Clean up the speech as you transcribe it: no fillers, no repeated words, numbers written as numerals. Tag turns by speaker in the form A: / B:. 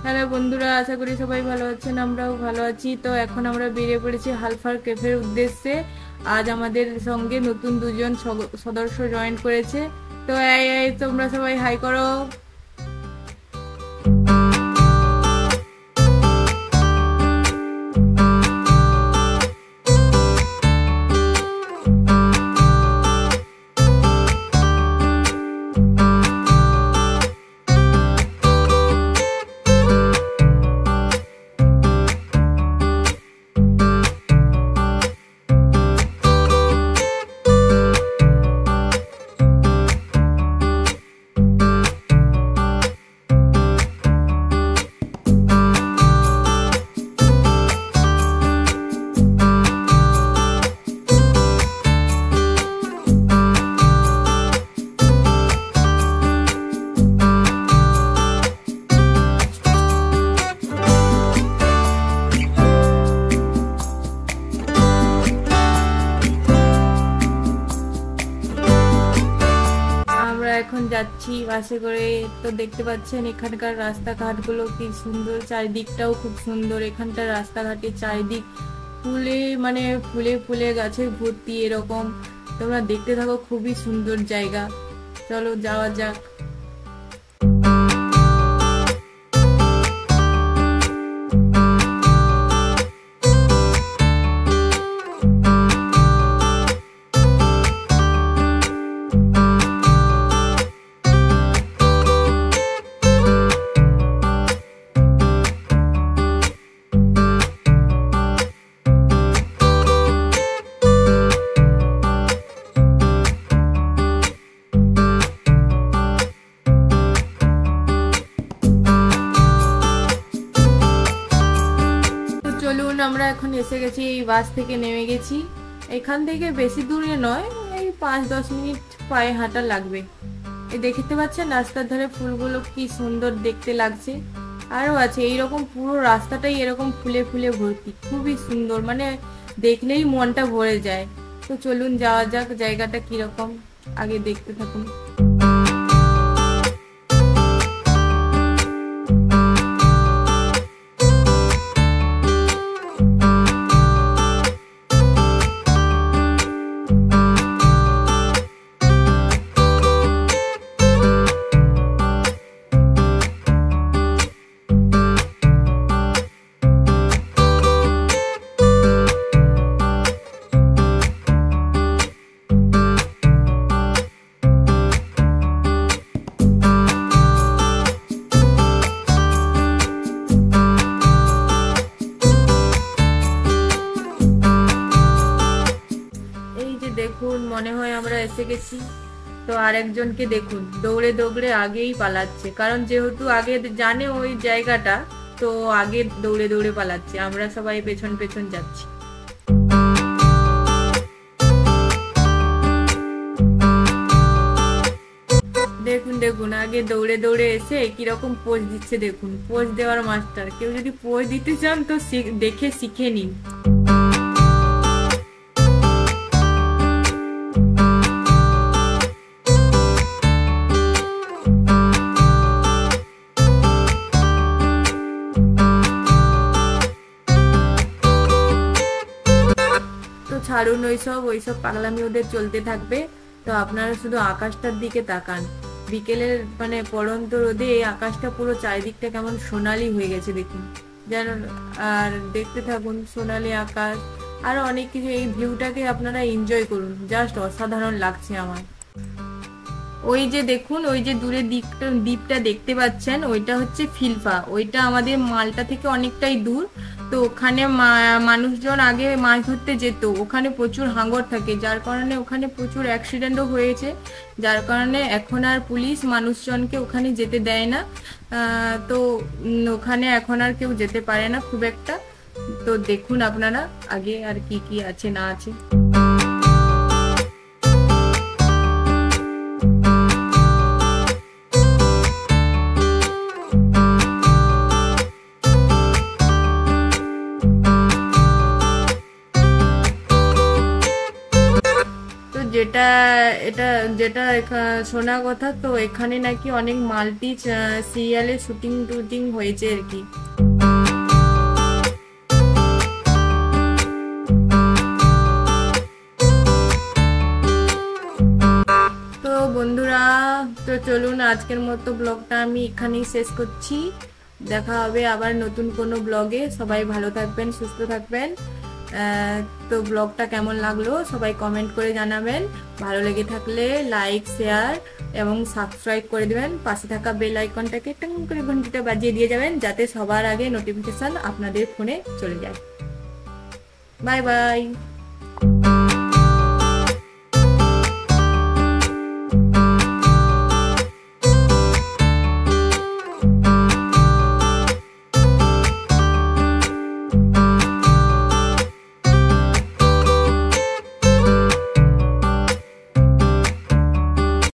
A: Hello বন্ধুরা, আশা করি সবাই ভালো আছেন। আমরাও ভালো আছি। তো এখন আমরা বেরিয়ে পড়েছি হালফার ক্যাফের উদ্দেশ্যে। আজ আমাদের সঙ্গে নতুন দুজন সদস্য জয়েন করেছে। তো এই তোমরা সবাই হাই করো। আমরা এখন যাচ্ছি বাসে করে। তো দেখতে পাচ্ছেন এখানকার রাস্তাঘাটগুলো কি সুন্দর, চারিদিকটাও খুব সুন্দর। এখানকার রাস্তাঘাটের চারিদিক ফুলে ফুলে ফুলে গাছে ভর্তি এরকম। তোমরা দেখতে থাকো, খুবই সুন্দর জায়গা। চলো যাওয়া যাক। চলুন, আমরা এখন এসে গেছি, এই বাস থেকে নেমে গেছি। এখান থেকে বেশি দূরে নয়, এই 5-10 মিনিট পায়ে হাঁটা লাগবে। এই দেখতে পাচ্ছেন রাস্তার ধারে ফুলগুলো কি সুন্দর দেখতে লাগছে। আরো আছে এইরকম, পুরো রাস্তাটাই এরকম ফুলে ফুলে ভর্তি, খুবই সুন্দর, দেখলেই মনটা ভরে যায়। তো চলুন যাওয়া যাক, জায়গাটা কিরকম আগে দেখতে থাকুন। দেখুন, মনে হয় আমরা এসে গেছি। তো আরেকজনকে দেখুন, দৌড়ে দৌড়ে আগেই পালাচ্ছে, কারণ যেহেতু আগে জানে ওই জায়গাটা, তো আগে দৌড়ে দৌড়ে পালাচ্ছে। আমরা সবাই পেছন পেছন যাচ্ছি। দেখুন দেখুন, আগে দৌড়ে দৌড়ে এসে কিরকম পোজ দিচ্ছে। দেখুন, পোজ দেওয়ার মাস্টার। কেউ যদি পোজ দিতে চান তো দেখে শিখে নিন। ছাড়ুন ওইসব পাগলামি, ওদের চলতে থাকবে। তো আপনারা শুধু আকাশটার দিকে তাকান। বিকেলের পড়ন্ত রোদে এই আকাশটা পুরো চারিদিকটা কেমন সোনালি হয়ে গেছে দেখুন, যেন। আর দেখতে থাকুন সোনালি আকাশ, আরো অনেক কিছু। এই ভিউটাকে আপনারা এনজয় করুন, জাস্ট অসাধারণ লাগছে আমার। ওই যে দেখুন, ওই যে দূরে দ্বীপটা দেখতে পাচ্ছেন, ওইটা হচ্ছে ফিলফা। ওইটা আমাদের মালটা থেকে অনেকটাই দূর। তো ওখানে মানুষজন আগে মাছ ধরতে যেত। ওখানে প্রচুর হাঙর থাকে, যার কারণে ওখানে প্রচুর অ্যাক্সিডেন্টও হয়েছে। যার কারণে এখন আর পুলিশ মানুষজনকে ওখানে যেতে দেয় না। তো ওখানে এখন আর কেউ যেতে পারে না খুব একটা। তো দেখুন আপনারা আগে আর কি কি আছে না আছে। যেটা এটা এটা যেটা শোনা কথা, তো এখানে নাকি অনেক মাল্টি সিরিয়ালের শুটিং টুটিং হয়েছে আর কি। তো বন্ধুরা, তো চলুন আজকের মতো ব্লগটা আমি এখানেই শেষ করছি। দেখা হবে আবার নতুন কোনো ব্লগে। সবাই ভালো থাকবেন, সুস্থ থাকবেন। তো ব্লগটা কেমন লাগলো সবাই কমেন্ট করে জানাবেন। ভালো লেগে থাকলে লাইক, শেয়ার এবং সাবস্ক্রাইব করে দেবেন। পাশে থাকা বেল আইকনটাকে টং করে ঘন্টিটা বাজিয়ে দিয়ে যাবেন, যাতে সবার আগে নোটিফিকেশন আপনাদের ফোনে চলে যায়। Bye bye.